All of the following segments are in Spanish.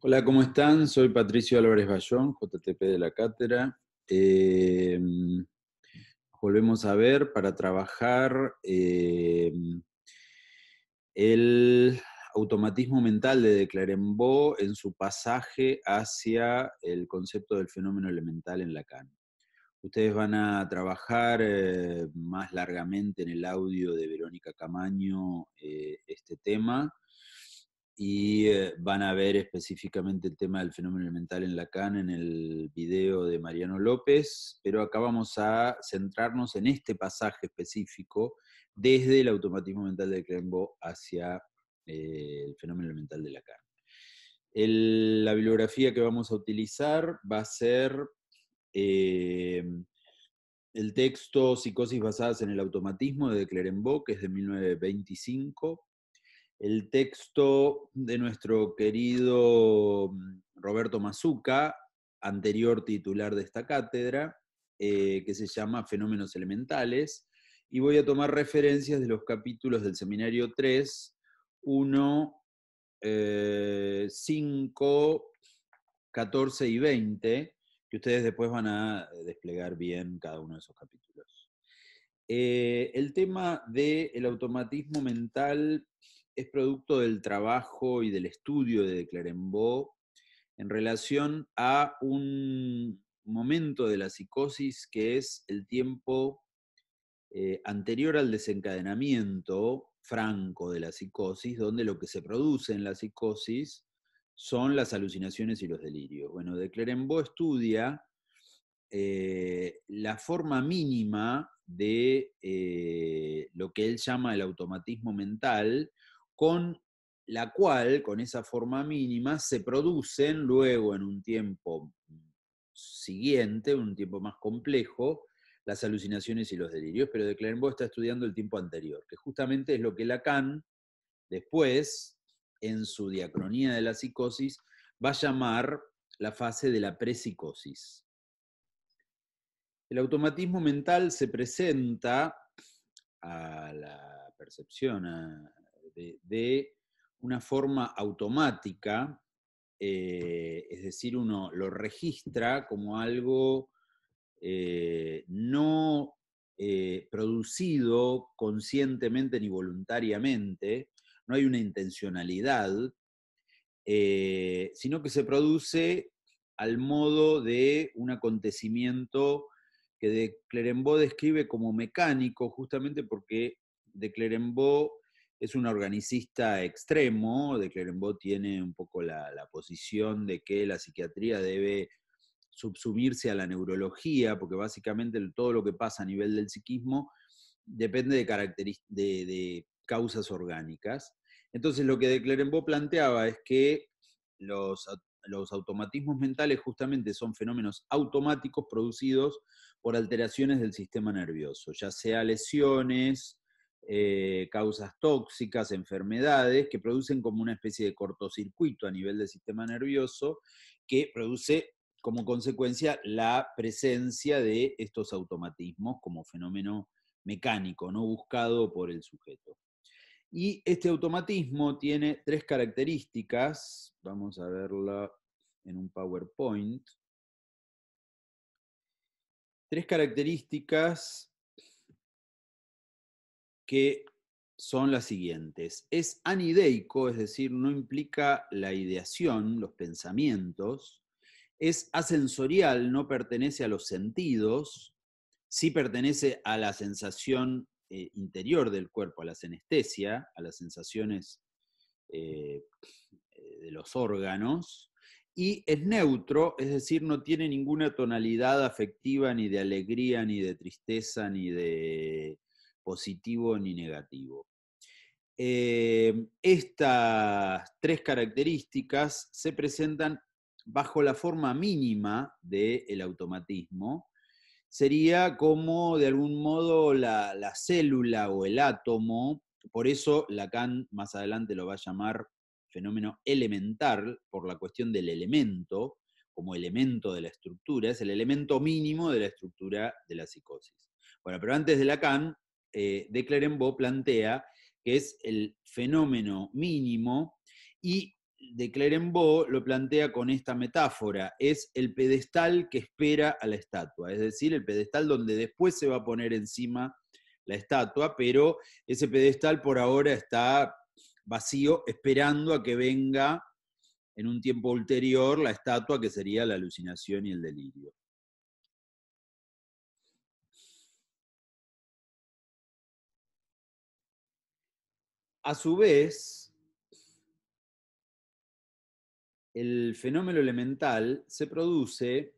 Hola, ¿cómo están? Soy Patricio Álvarez Bayón, JTP de la Cátedra. Eh, Volvemos a ver para trabajar el automatismo mental de de Clerembault en su pasaje hacia el concepto del fenómeno elemental en Lacan. Ustedes van a trabajar más largamente en el audio de Verónica Camaño este tema y van a ver específicamente el tema del fenómeno elemental en Lacan en el video de Mariano López, pero acá vamos a centrarnos en este pasaje específico desde el automatismo mental de Clerembault hacia el fenómeno elemental de Lacan. La bibliografía que vamos a utilizar va a ser eh, el texto Psicosis basadas en el automatismo de Clerembault, que es de 1925. El texto de nuestro querido Roberto Mazzuca, anterior titular de esta cátedra, que se llama Fenómenos Elementales, y voy a tomar referencias de los capítulos del seminario 3, 1, 5, 14 y 20, que ustedes después van a desplegar bien cada uno de esos capítulos. El tema del automatismo mental es producto del trabajo y del estudio de Clerembault en relación a un momento de la psicosis que es el tiempo anterior al desencadenamiento franco de la psicosis, donde lo que se produce en la psicosis son las alucinaciones y los delirios. Bueno, de Clerembault estudia la forma mínima de lo que él llama el automatismo mental, con la cual, con esa forma mínima, se producen luego en un tiempo siguiente, un tiempo más complejo, las alucinaciones y los delirios, pero de Clerembault está estudiando el tiempo anterior, que justamente es lo que Lacan después, en su diacronía de la psicosis, va a llamar la fase de la prepsicosis. El automatismo mental se presenta a la percepción de una forma automática, es decir, uno lo registra como algo no producido conscientemente ni voluntariamente, no hay una intencionalidad, sino que se produce al modo de un acontecimiento que de Clerembault describe como mecánico, justamente porque de Clerembault es un organicista extremo. De Clerembault tiene un poco la posición de que la psiquiatría debe subsumirse a la neurología, porque básicamente todo lo que pasa a nivel del psiquismo depende de causas orgánicas. Entonces lo que de Clerembault planteaba es que los, los automatismos mentales justamente son fenómenos automáticos producidos por alteraciones del sistema nervioso, ya sea lesiones, causas tóxicas, enfermedades, que producen como una especie de cortocircuito a nivel del sistema nervioso, que produce como consecuencia la presencia de estos automatismos como fenómeno mecánico, no buscado por el sujeto. Y este automatismo tiene tres características, vamos a verla en un PowerPoint, tres características que son las siguientes. Es anideico, es decir, no implica la ideación, los pensamientos. Es asensorial, no pertenece a los sentidos, sí pertenece a la sensación interior del cuerpo, a la senestesia, a las sensaciones de los órganos, y es neutro, es decir, no tiene ninguna tonalidad afectiva, ni de alegría, ni de tristeza, ni de positivo, ni negativo. Estas tres características se presentan bajo la forma mínima del automatismo. Sería como, de algún modo, la célula o el átomo. Por eso Lacan más adelante lo va a llamar fenómeno elemental, por la cuestión del elemento, como elemento de la estructura, es el elemento mínimo de la estructura de la psicosis. Bueno, pero antes de Lacan, de Clerembault plantea que es el fenómeno mínimo, y de Clerembault lo plantea con esta metáfora, es el pedestal que espera a la estatua, es decir, el pedestal donde después se va a poner encima la estatua, pero ese pedestal por ahora está vacío, esperando a que venga en un tiempo ulterior la estatua, que sería la alucinación y el delirio. A su vez, el fenómeno elemental se produce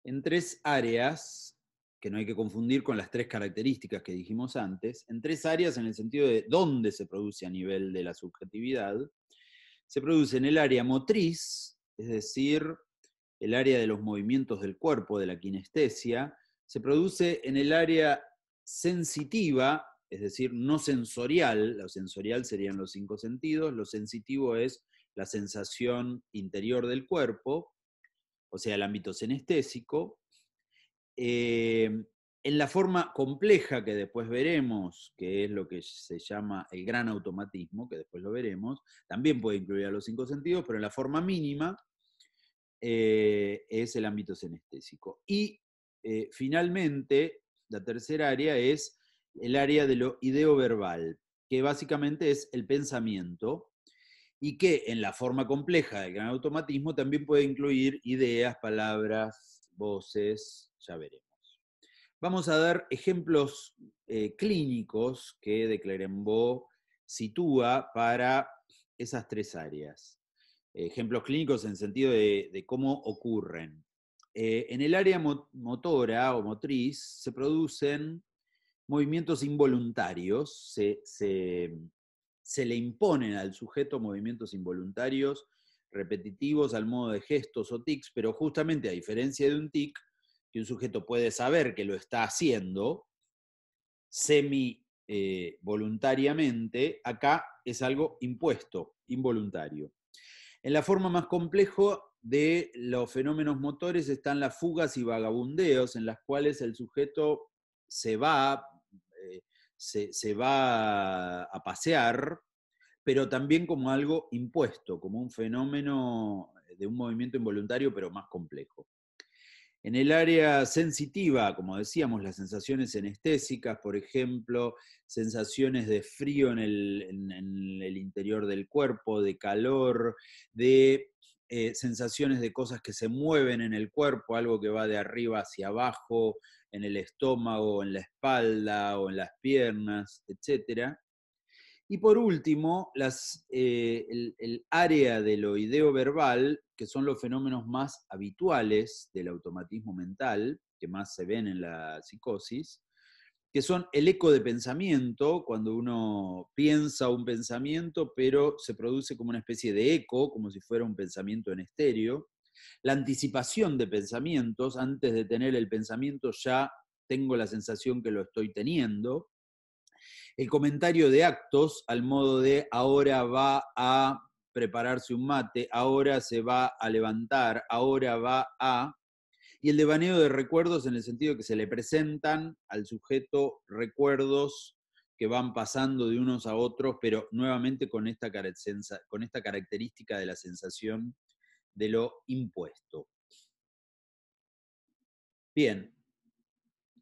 en tres áreas, que no hay que confundir con las tres características que dijimos antes, en tres áreas en el sentido de dónde se produce a nivel de la subjetividad. Se produce en el área motriz, es decir, el área de los movimientos del cuerpo, de la kinestesia. Se produce en el área sensitiva, es decir, no sensorial. Lo sensorial serían los cinco sentidos, lo sensitivo es la sensación interior del cuerpo, o sea, el ámbito senestésico. En la forma compleja que después veremos, que es lo que se llama el gran automatismo, que después lo veremos, también puede incluir a los cinco sentidos, pero en la forma mínima es el ámbito senestésico. Y finalmente, la tercera área es el área de lo ideoverbal, que básicamente es el pensamiento, y que en la forma compleja del gran automatismo también puede incluir ideas, palabras, voces, ya veremos. Vamos a dar ejemplos clínicos que de Clerembault sitúa para esas tres áreas. Ejemplos clínicos en el sentido de cómo ocurren. En el área motora o motriz se producen movimientos involuntarios, se le imponen al sujeto movimientos involuntarios repetitivos al modo de gestos o tics, pero justamente a diferencia de un tic, que un sujeto puede saber que lo está haciendo semi voluntariamente, acá es algo impuesto, involuntario. En la forma más compleja de los fenómenos motores están las fugas y vagabundeos, en las cuales el sujeto se va, se va a pasear, pero también como algo impuesto, como un fenómeno de un movimiento involuntario, pero más complejo. En el área sensitiva, como decíamos, las sensaciones senestésicas, por ejemplo, sensaciones de frío en el interior del cuerpo, de calor, de sensaciones de cosas que se mueven en el cuerpo, algo que va de arriba hacia abajo, en el estómago, en la espalda o en las piernas, etc. Y por último, el área de lo ideoverbal, que son los fenómenos más habituales del automatismo mental, que más se ven en la psicosis, que son el eco de pensamiento, cuando uno piensa un pensamiento, pero se produce como una especie de eco, como si fuera un pensamiento en estéreo, la anticipación de pensamientos, antes de tener el pensamiento ya tengo la sensación que lo estoy teniendo, el comentario de actos al modo de ahora va a prepararse un mate, ahora se va a levantar, ahora va a... Y el devaneo de recuerdos en el sentido de que se le presentan al sujeto recuerdos que van pasando de unos a otros, pero nuevamente con esta característica de la sensación de lo impuesto. Bien,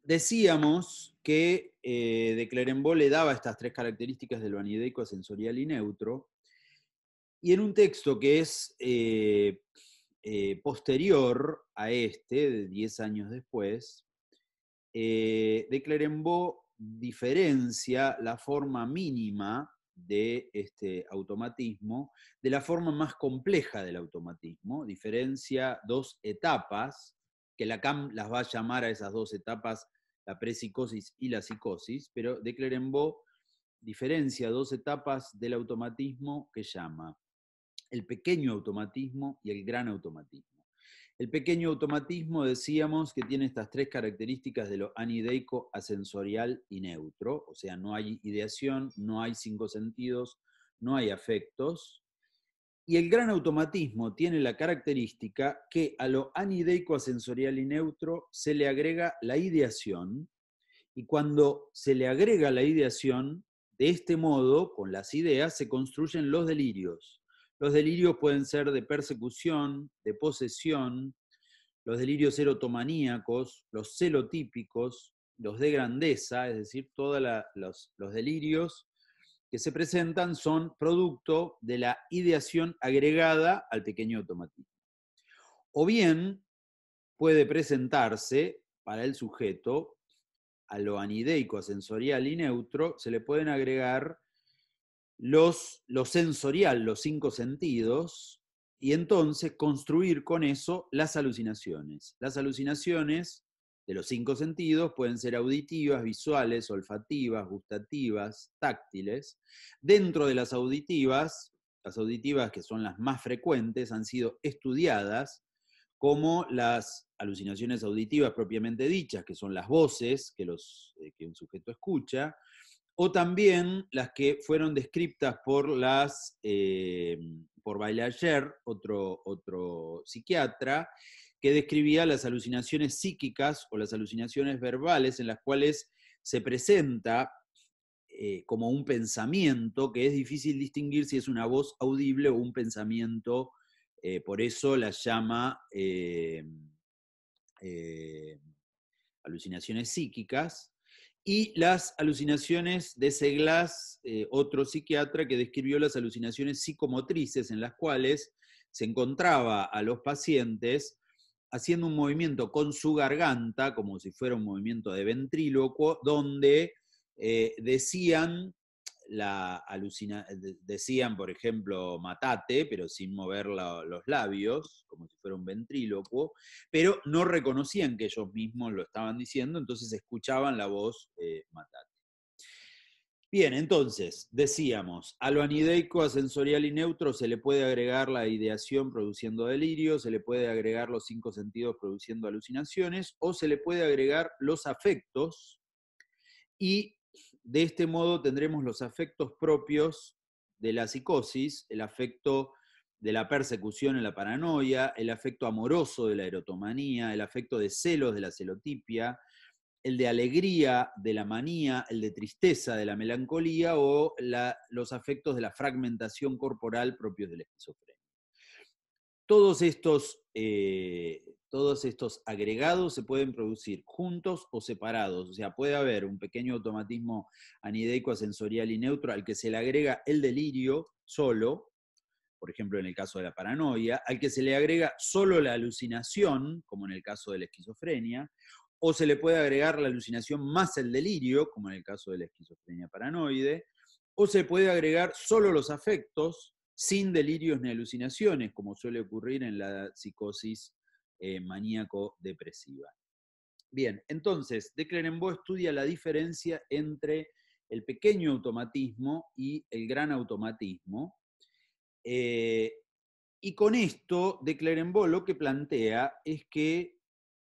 decíamos que de Clerembault le daba estas tres características de lo anideico, sensorial y neutro, y en un texto que es posterior a este, de 10 años después, de Clerembault diferencia la forma mínima de este automatismo de la forma más compleja del automatismo, diferencia dos etapas, que Lacan las va a llamar a esas dos etapas la prepsicosis y la psicosis, pero de Clerembault diferencia dos etapas del automatismo que llama el pequeño automatismo y el gran automatismo. El pequeño automatismo decíamos que tiene estas tres características de lo anideico, asensorial y neutro, o sea, no hay ideación, no hay cinco sentidos, no hay afectos. Y el gran automatismo tiene la característica que a lo anideico, asensorial y neutro se le agrega la ideación, y cuando se le agrega la ideación, de este modo, con las ideas, se construyen los delirios. Los delirios pueden ser de persecución, de posesión, los delirios erotomaníacos, los celotípicos, los de grandeza, es decir, todos los delirios que se presentan son producto de la ideación agregada al pequeño automatismo. O bien puede presentarse para el sujeto a lo anideico, sensorial y neutro, se le pueden agregar lo sensorial, los 5 sentidos, y entonces construir con eso las alucinaciones. Las alucinaciones de los 5 sentidos pueden ser auditivas, visuales, olfativas, gustativas, táctiles. Dentro de las auditivas que son las más frecuentes, han sido estudiadas como las alucinaciones auditivas propiamente dichas, que son las voces que un sujeto escucha, o también las que fueron descritas por Baillager, otro psiquiatra, que describía las alucinaciones psíquicas o las alucinaciones verbales, en las cuales se presenta como un pensamiento que es difícil distinguir si es una voz audible o un pensamiento, por eso las llama alucinaciones psíquicas. Y las alucinaciones de Seglas, otro psiquiatra que describió las alucinaciones psicomotrices, en las cuales se encontraba a los pacientes haciendo un movimiento con su garganta, como si fuera un movimiento de ventrílocuo, donde decían, por ejemplo, matate, pero sin mover los labios, como si fuera un ventrílocuo, pero no reconocían que ellos mismos lo estaban diciendo, entonces escuchaban la voz matate. Bien, entonces, decíamos, a lo anideico, a sensorial y neutro se le puede agregar la ideación produciendo delirio, se le puede agregar los 5 sentidos produciendo alucinaciones, o se le puede agregar los afectos, y de este modo tendremos los afectos propios de la psicosis, el afecto de la persecución en la paranoia, el afecto amoroso de la erotomanía, el afecto de celos de la celotipia, el de alegría de la manía, el de tristeza de la melancolía, o los afectos de la fragmentación corporal propios de la esquizofrenia. Todos estos agregados se pueden producir juntos o separados, o sea, puede haber un pequeño automatismo anideico, sensorial y neutro al que se le agrega el delirio solo, por ejemplo en el caso de la paranoia, al que se le agrega solo la alucinación, como en el caso de la esquizofrenia, o se le puede agregar la alucinación más el delirio, como en el caso de la esquizofrenia paranoide, o se puede agregar solo los afectos, sin delirios ni alucinaciones, como suele ocurrir en la psicosis maníaco-depresiva. Bien, entonces, de Clerembault estudia la diferencia entre el pequeño automatismo y el gran automatismo, y con esto, de Clerembault lo que plantea es que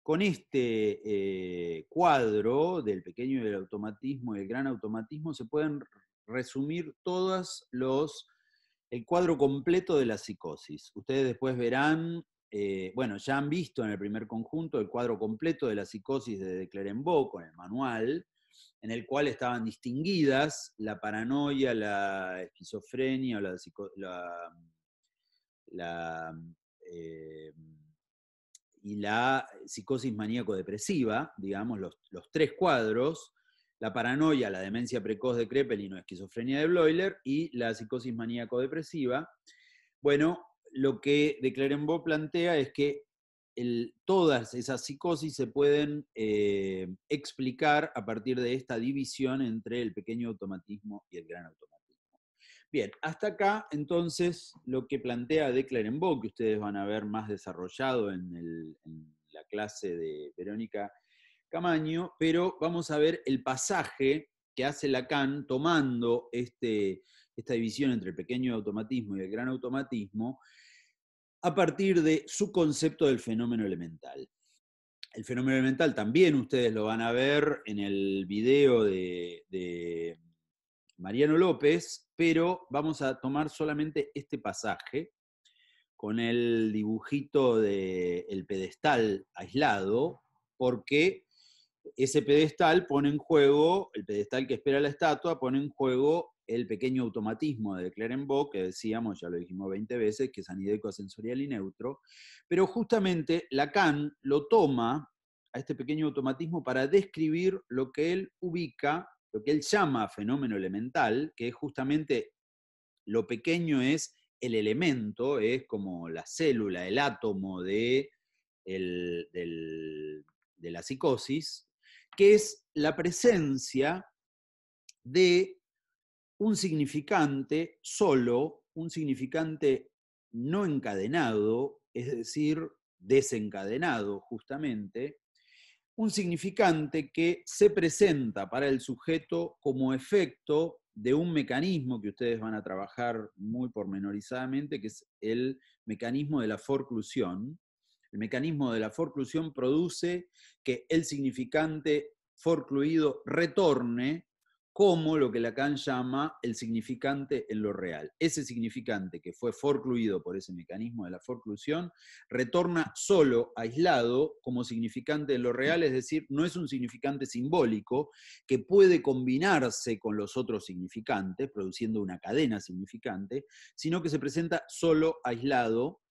con este cuadro del pequeño y del automatismo y el gran automatismo se pueden resumir el cuadro completo de la psicosis. Ustedes después verán, bueno, ya han visto en el primer conjunto el cuadro completo de la psicosis de Clerembault con el manual, en el cual estaban distinguidas la paranoia, la esquizofrenia, y la psicosis maníaco-depresiva, digamos, los 3 cuadros, la paranoia, la demencia precoz de Kraepelin o esquizofrenia de Bleuler, y la psicosis maníaco-depresiva. Bueno, lo que de Clerembault plantea es que todas esas psicosis se pueden explicar a partir de esta división entre el pequeño automatismo y el gran automatismo. Bien, hasta acá entonces lo que plantea de Clerembault, que ustedes van a ver más desarrollado en la clase de Verónica Camaño, pero vamos a ver el pasaje que hace Lacan tomando esta división entre el pequeño automatismo y el gran automatismo a partir de su concepto del fenómeno elemental. El fenómeno elemental también ustedes lo van a ver en el video de Mariano López, pero vamos a tomar solamente este pasaje con el dibujito del pedestal aislado, porque ese pedestal pone en juego, el pedestal que espera la estatua, pone en juego el pequeño automatismo de Clerenbaugh, que decíamos, ya lo dijimos 20 veces, que es anideico, asensorial y neutro, pero justamente Lacan lo toma a este pequeño automatismo para describir lo que él ubica, lo que él llama fenómeno elemental, que es justamente lo pequeño es el elemento, es como la célula, el átomo de la psicosis, que es la presencia de un significante solo, un significante no encadenado, es decir, desencadenado justamente, un significante que se presenta para el sujeto como efecto de un mecanismo que ustedes van a trabajar muy pormenorizadamente, que es el mecanismo de la forclusión. El mecanismo de la forclusión produce que el significante forcluido retorne como lo que Lacan llama el significante en lo real. Ese significante que fue forcluido por ese mecanismo de la forclusión retorna solo, aislado, como significante en lo real, es decir, no es un significante simbólico que puede combinarse con los otros significantes, produciendo una cadena significante, sino que se presenta solo, aislado,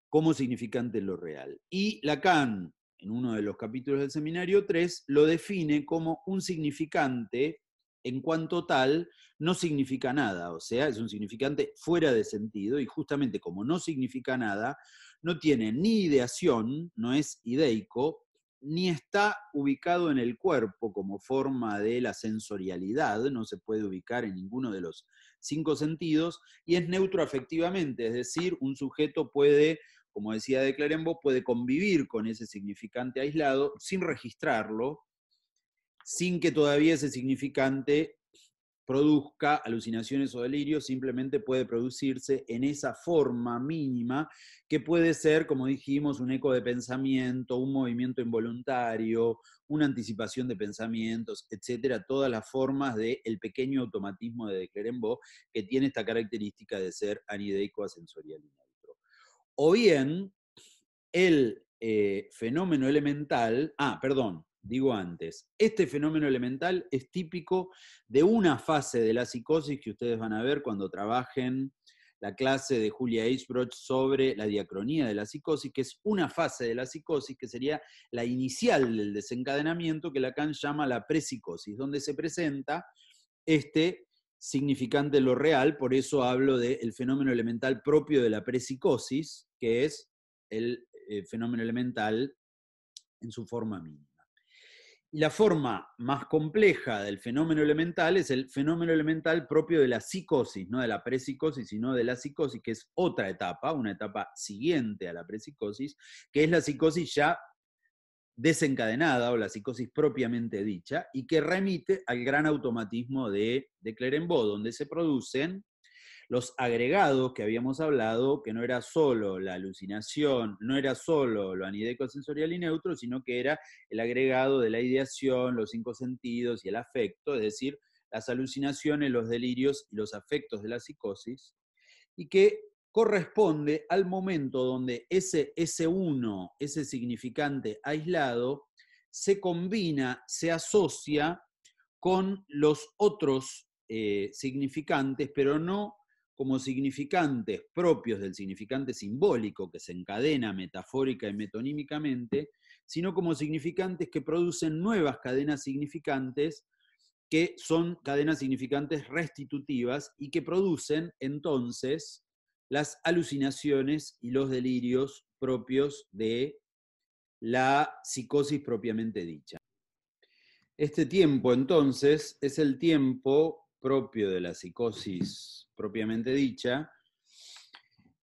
como significante en lo real. Y Lacan, en uno de los capítulos del seminario 3, lo define como un significante en cuanto tal no significa nada, o sea, es un significante fuera de sentido, y justamente como no significa nada, no tiene ni ideación, no es ideico, ni está ubicado en el cuerpo como forma de la sensorialidad, no se puede ubicar en ninguno de los 5 sentidos, y es neutro afectivamente, es decir, un sujeto puede, como decía de Clerenbaugh, puede convivir con ese significante aislado sin registrarlo, sin que todavía ese significante produzca alucinaciones o delirios, simplemente puede producirse en esa forma mínima que puede ser, como dijimos, un eco de pensamiento, un movimiento involuntario, una anticipación de pensamientos, etcétera, todas las formas del pequeño automatismo de Clerenbaugh que tiene esta característica de ser anideico, asensorial y neutro. O bien, el fenómeno elemental, digo antes, este fenómeno elemental es típico de una fase de la psicosis que ustedes van a ver cuando trabajen la clase de Julia Eisbroch sobre la diacronía de la psicosis, que es una fase de la psicosis que sería la inicial del desencadenamiento, que Lacan llama la prepsicosis, donde se presenta este significante en lo real, por eso hablo del fenómeno elemental propio de la prepsicosis, que es el fenómeno elemental en su forma mínima. Y la forma más compleja del fenómeno elemental es el fenómeno elemental propio de la psicosis, no de la prepsicosis, sino de la psicosis, que es otra etapa, una etapa siguiente a la prepsicosis, que es la psicosis ya desencadenada o la psicosis propiamente dicha, y que remite al gran automatismo de Clerenbaugh, donde se producen los agregados que habíamos hablado, que no era solo la alucinación, no era solo lo anideico, sensorial y neutro, sino que era el agregado de la ideación, los 5 sentidos y el afecto, es decir, las alucinaciones, los delirios y los afectos de la psicosis, y que corresponde al momento donde ese S1, ese significante aislado, se combina, se asocia con los otros significantes, pero no como significantes propios del significante simbólico que se encadena metafórica y metonímicamente, sino como significantes que producen nuevas cadenas significantes, que son cadenas significantes restitutivas y que producen entonces las alucinaciones y los delirios propios de la psicosis propiamente dicha. Este tiempo, entonces, es el tiempo propio de la psicosis propiamente dicha,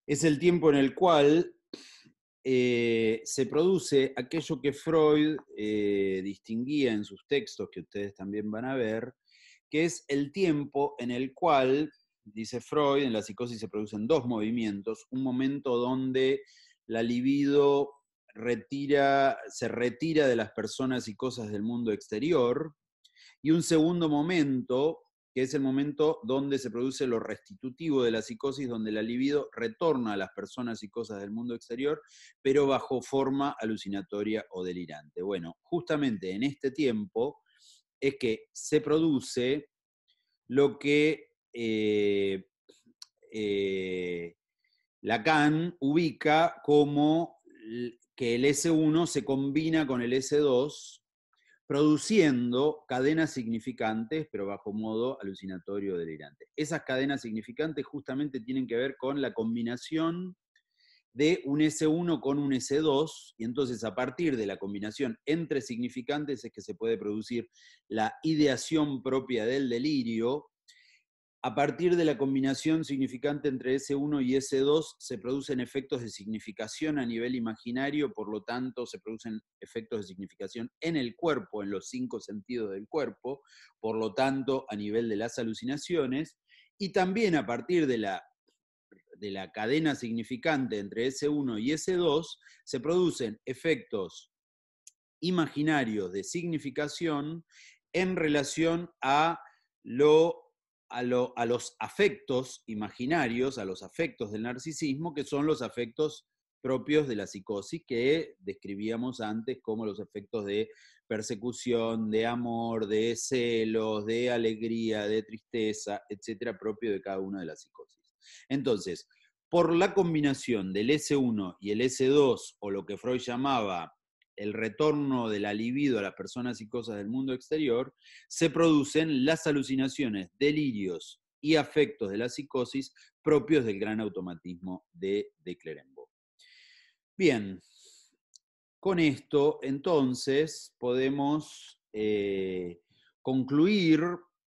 es el tiempo en el cual se produce aquello que Freud distinguía en sus textos, que ustedes también van a ver, que es el tiempo en el cual, dice Freud, en la psicosis se producen 2 movimientos, un momento donde la libido se retira de las personas y cosas del mundo exterior, y un segundo momento, que es el momento donde se produce lo restitutivo de la psicosis, donde la libido retorna a las personas y cosas del mundo exterior, pero bajo forma alucinatoria o delirante. Bueno, justamente en este tiempo es que se produce lo que Lacan ubica como que el S1 se combina con el S2, produciendo cadenas significantes, pero bajo modo alucinatorio delirante. Esas cadenas significantes justamente tienen que ver con la combinación de un S1 con un S2, y entonces a partir de la combinación entre significantes es que se puede producir la ideación propia del delirio. A partir de la combinación significante entre S1 y S2 se producen efectos de significación a nivel imaginario, por lo tanto se producen efectos de significación en el cuerpo, en los 5 sentidos del cuerpo, por lo tanto a nivel de las alucinaciones, y también a partir de la cadena significante entre S1 y S2 se producen efectos imaginarios de significación en relación a los afectos imaginarios, a los afectos del narcisismo, que son los afectos propios de la psicosis que describíamos antes como los efectos de persecución, de amor, de celos, de alegría, de tristeza, etcétera, propio de cada una de las psicosis. Entonces, por la combinación del S1 y el S2, o lo que Freud llamaba el retorno de la libido a las personas y cosas del mundo exterior, se producen las alucinaciones, delirios y afectos de la psicosis propios del gran automatismo de Clerembault. Bien, con esto entonces podemos concluir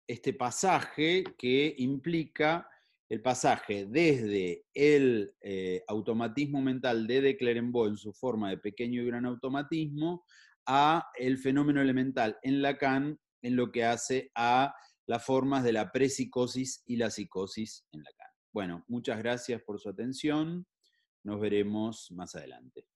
este pasaje que implica el pasaje desde el automatismo mental de Clerembault en su forma de pequeño y gran automatismo a el fenómeno elemental en Lacan en lo que hace a las formas de la prepsicosis y la psicosis en Lacan. Bueno, muchas gracias por su atención. Nos veremos más adelante.